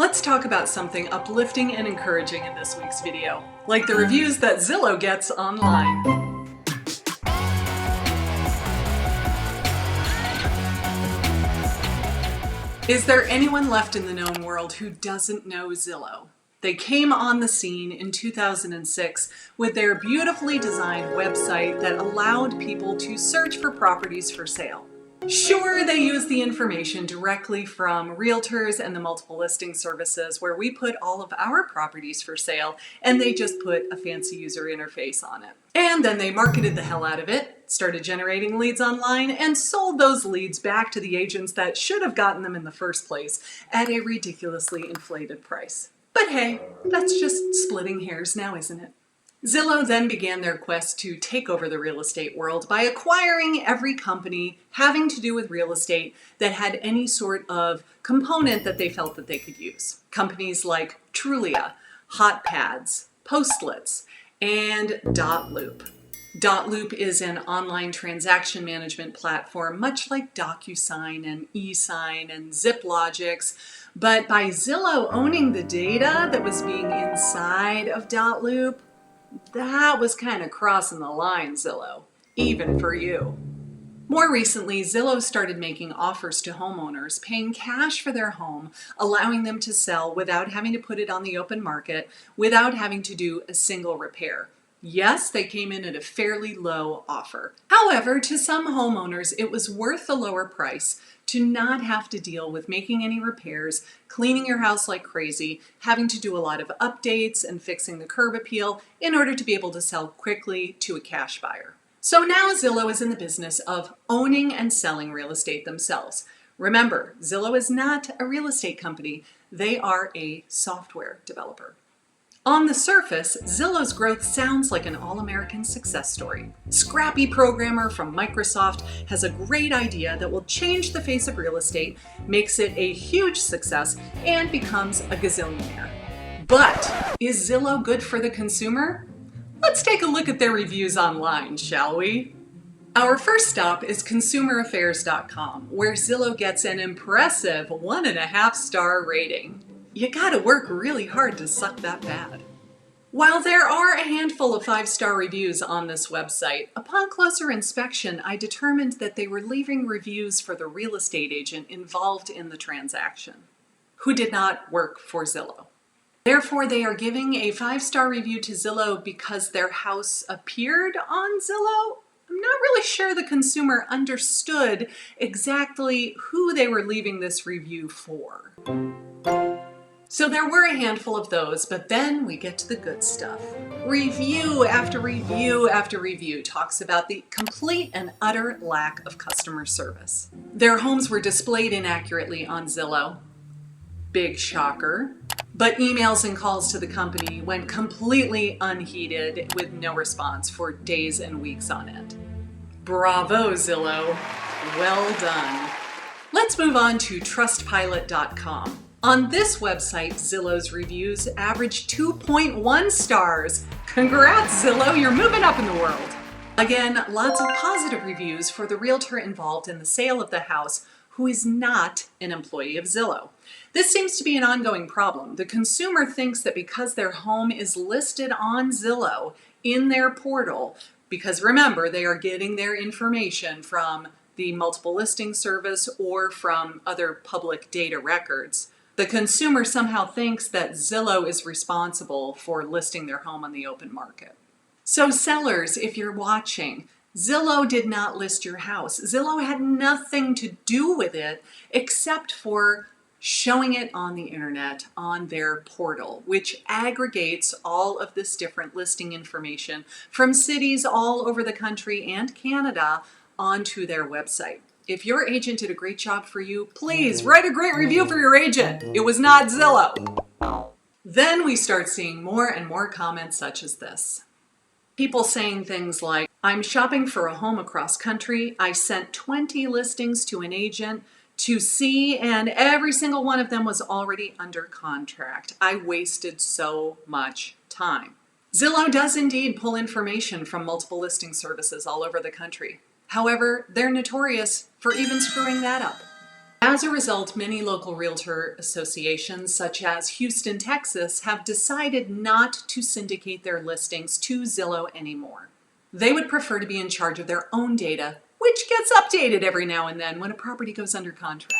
Let's talk about something uplifting and encouraging in this week's video, like the reviews that Zillow gets online. Is there anyone left in the known world who doesn't know Zillow? They came on the scene in 2006 with their beautifully designed website that allowed people to search for properties for sale. Sure, they use the information directly from realtors and the multiple listing services where we put all of our properties for sale, and they just put a fancy user interface on it. And then they marketed the hell out of it, started generating leads online, and sold those leads back to the agents that should have gotten them in the first place at a ridiculously inflated price. But hey, that's just splitting hairs now, isn't it? Zillow then began their quest to take over the real estate world by acquiring every company having to do with real estate that had any sort of component that they felt that they could use. Companies like Trulia, HotPads, Postlets, and dotloop. Dotloop is an online transaction management platform, much like DocuSign and eSign and ZipLogix, but by Zillow owning the data that was being inside of dotloop, that was kind of crossing the line, Zillow, even for you. More recently, Zillow started making offers to homeowners, paying cash for their home, allowing them to sell without having to put it on the open market, without having to do a single repair. Yes, they came in at a fairly low offer. However, to some homeowners, it was worth the lower price to not have to deal with making any repairs, cleaning your house like crazy, having to do a lot of updates and fixing the curb appeal in order to be able to sell quickly to a cash buyer. So now Zillow is in the business of owning and selling real estate themselves. Remember, Zillow is not a real estate company. They are a software developer. On the surface, Zillow's growth sounds like an all-American success story. Scrappy programmer from Microsoft has a great idea that will change the face of real estate, makes it a huge success, and becomes a gazillionaire. But is Zillow good for the consumer? Let's take a look at their reviews online, shall we? Our first stop is consumeraffairs.com, where Zillow gets an impressive 1.5-star rating. You gotta work really hard to suck that bad. While there are a handful of 5-star reviews on this website, upon closer inspection, I determined that they were leaving reviews for the real estate agent involved in the transaction, who did not work for Zillow. Therefore, they are giving a 5-star review to Zillow because their house appeared on Zillow. I'm not really sure the consumer understood exactly who they were leaving this review for. So there were a handful of those, but then we get to the good stuff. Review after review after review talks about the complete and utter lack of customer service. Their homes were displayed inaccurately on Zillow. Big shocker. But emails and calls to the company went completely unheeded with no response for days and weeks on end. Bravo, Zillow. Well done. Let's move on to trustpilot.com. On this website, Zillow's reviews average 2.1 stars. Congrats, Zillow, you're moving up in the world. Again, lots of positive reviews for the realtor involved in the sale of the house who is not an employee of Zillow. This seems to be an ongoing problem. The consumer thinks that because their home is listed on Zillow in their portal, because remember, they are getting their information from the multiple listing service or from other public data records, the consumer somehow thinks that Zillow is responsible for listing their home on the open market. So sellers, if you're watching, Zillow did not list your house. Zillow had nothing to do with it except for showing it on the internet on their portal, which aggregates all of this different listing information from cities all over the country and Canada onto their website. If your agent did a great job for you, please write a great review for your agent. It was not Zillow. Then we start seeing more and more comments such as this. People saying things like, I'm shopping for a home across country. I sent 20 listings to an agent to see, and every single one of them was already under contract. I wasted so much time. Zillow does indeed pull information from multiple listing services all over the country. However, they're notorious for even screwing that up. As a result, many local realtor associations, such as Houston, Texas, have decided not to syndicate their listings to Zillow anymore. They would prefer to be in charge of their own data, which gets updated every now and then when a property goes under contract.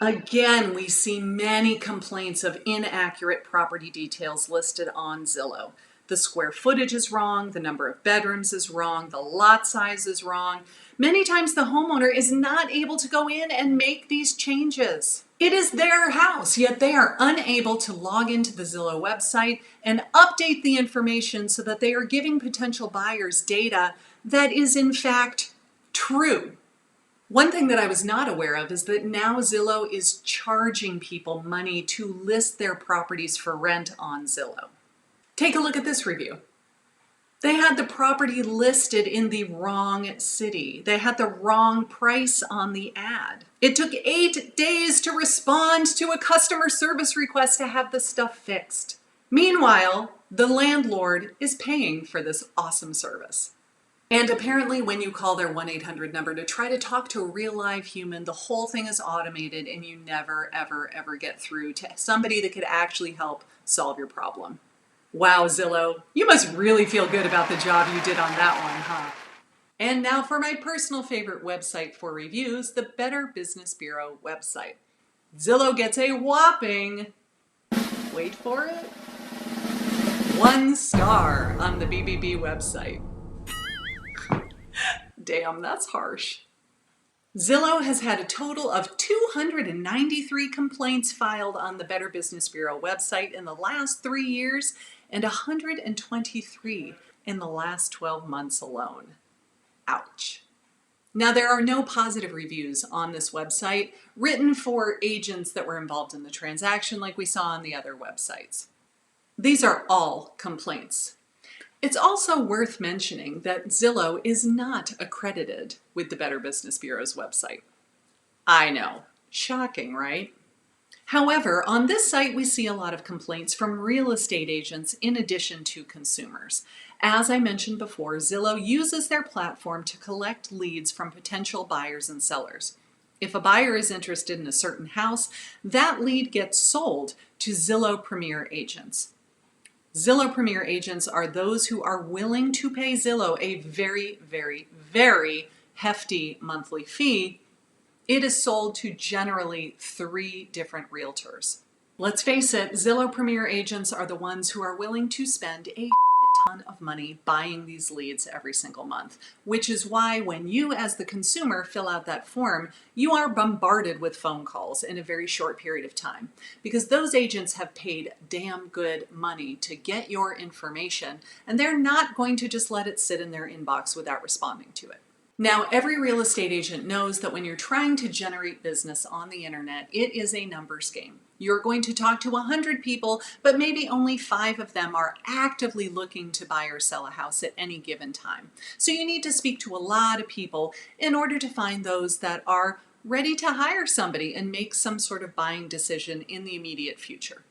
Again, we see many complaints of inaccurate property details listed on Zillow. The square footage is wrong, the number of bedrooms is wrong, the lot size is wrong. Many times the homeowner is not able to go in and make these changes. It is their house, yet they are unable to log into the Zillow website and update the information so that they are giving potential buyers data that is in fact true. One thing that I was not aware of is that now Zillow is charging people money to list their properties for rent on Zillow. Take a look at this review. They had the property listed in the wrong city. They had the wrong price on the ad. It took 8 days to respond to a customer service request to have the stuff fixed. Meanwhile, the landlord is paying for this awesome service. And apparently when you call their 1-800 number to try to talk to a real live human, the whole thing is automated and you never, ever, ever get through to somebody that could actually help solve your problem. Wow, Zillow, you must really feel good about the job you did on that one, huh? And now for my personal favorite website for reviews, the Better Business Bureau website. Zillow gets a whopping, wait for it, 1 star on the BBB website. Damn, that's harsh. Zillow has had a total of 293 complaints filed on the Better Business Bureau website in the last 3 years and 123 in the last 12 months alone. Ouch. Now, there are no positive reviews on this website written for agents that were involved in the transaction like we saw on the other websites. These are all complaints. It's also worth mentioning that Zillow is not accredited with the Better Business Bureau's website. I know, shocking, right? However, on this site we see a lot of complaints from real estate agents in addition to consumers. As I mentioned before, Zillow uses their platform to collect leads from potential buyers and sellers. If a buyer is interested in a certain house, that lead gets sold to Zillow Premier agents. Zillow Premier agents are those who are willing to pay Zillow a very, very, very hefty monthly fee. It is sold to generally 3 different realtors. Let's face it, Zillow Premier agents are the ones who are willing to spend a ton of money buying these leads every single month, which is why when you as the consumer fill out that form, you are bombarded with phone calls in a very short period of time because those agents have paid damn good money to get your information and they're not going to just let it sit in their inbox without responding to it. Now, every real estate agent knows that when you're trying to generate business on the internet, it is a numbers game. You're going to talk to 100 people, but maybe only 5 of them are actively looking to buy or sell a house at any given time. So you need to speak to a lot of people in order to find those that are ready to hire somebody and make some sort of buying decision in the immediate future.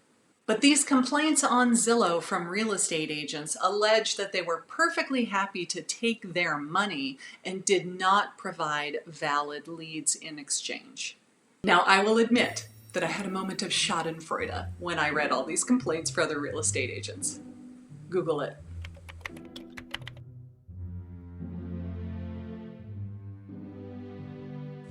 But these complaints on Zillow from real estate agents allege that they were perfectly happy to take their money and did not provide valid leads in exchange. Now, I will admit that I had a moment of schadenfreude when I read all these complaints for other real estate agents. Google it.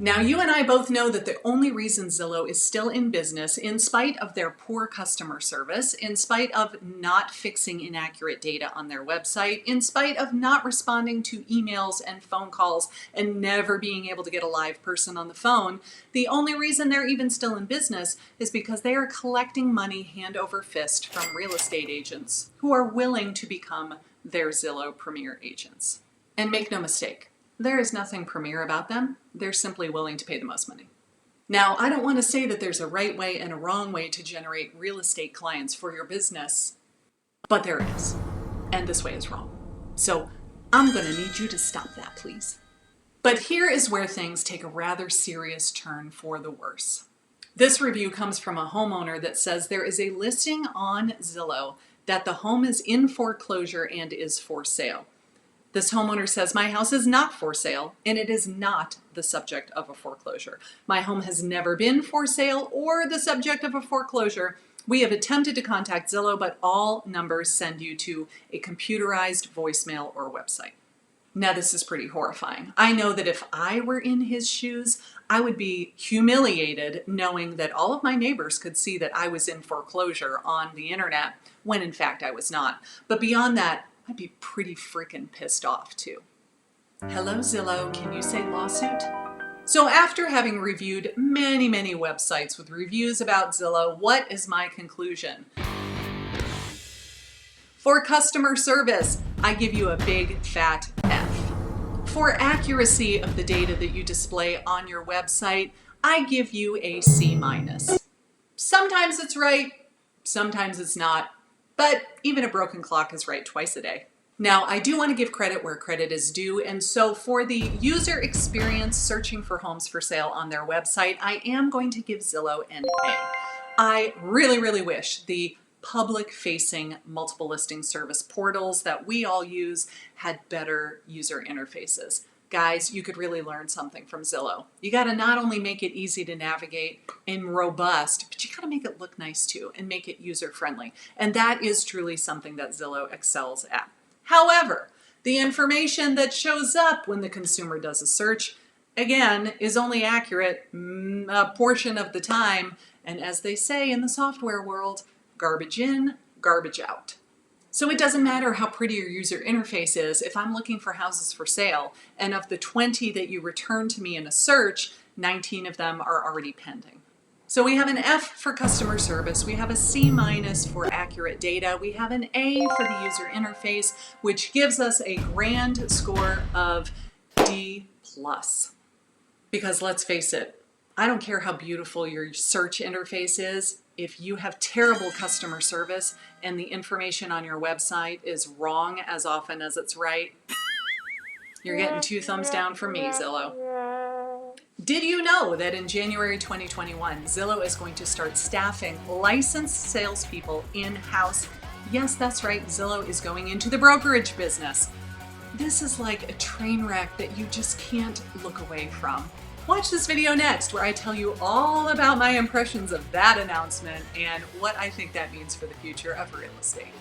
Now, you and I both know that the only reason Zillow is still in business, in spite of their poor customer service, in spite of not fixing inaccurate data on their website, in spite of not responding to emails and phone calls and never being able to get a live person on the phone, the only reason they're even still in business is because they are collecting money hand over fist from real estate agents who are willing to become their Zillow Premier agents. And make no mistake, there is nothing premier about them. They're simply willing to pay the most money. Now, I don't want to say that there's a right way and a wrong way to generate real estate clients for your business, but there is. And this way is wrong. So I'm going to need you to stop that, please. But here is where things take a rather serious turn for the worse. This review comes from a homeowner that says there is a listing on Zillow that the home is in foreclosure and is for sale. This homeowner says, my house is not for sale, and it is not the subject of a foreclosure. My home has never been for sale or the subject of a foreclosure. We have attempted to contact Zillow, but all numbers send you to a computerized voicemail or website. Now, this is pretty horrifying. I know that if I were in his shoes, I would be humiliated knowing that all of my neighbors could see that I was in foreclosure on the internet when in fact I was not. But beyond that, I'd be pretty freaking pissed off too. Hello, Zillow, can you say lawsuit? So after having reviewed many websites with reviews about Zillow, what is my conclusion? For customer service, I give you a big fat F. For accuracy of the data that you display on your website, I give you a C-. Sometimes it's right, sometimes it's not, but even a broken clock is right twice a day. Now, I do want to give credit where credit is due, and so for the user experience searching for homes for sale on their website, I am going to give Zillow an A. I really wish the public-facing multiple listing service portals that we all use had better user interfaces. Guys, you could really learn something from Zillow. You got to not only make it easy to navigate and robust, but you got to make it look nice too and make it user-friendly. And that is truly something that Zillow excels at. However, the information that shows up when the consumer does a search, again, is only accurate a portion of the time. And as they say in the software world, garbage in, garbage out. So it doesn't matter how pretty your user interface is if I'm looking for houses for sale, and of the 20 that you return to me in a search, 19 of them are already pending. So we have an F for customer service, we have a C- for accurate data, we have an A for the user interface, which gives us a grand score of D+. Because let's face it, I don't care how beautiful your search interface is, if you have terrible customer service and the information on your website is wrong as often as it's right, you're getting 2 thumbs down from me, Zillow. Did you know that in January 2021, Zillow is going to start staffing licensed salespeople in-house? Yes, that's right, Zillow is going into the brokerage business. This is like a train wreck that you just can't look away from. Watch this video next where I tell you all about my impressions of that announcement and what I think that means for the future of real estate.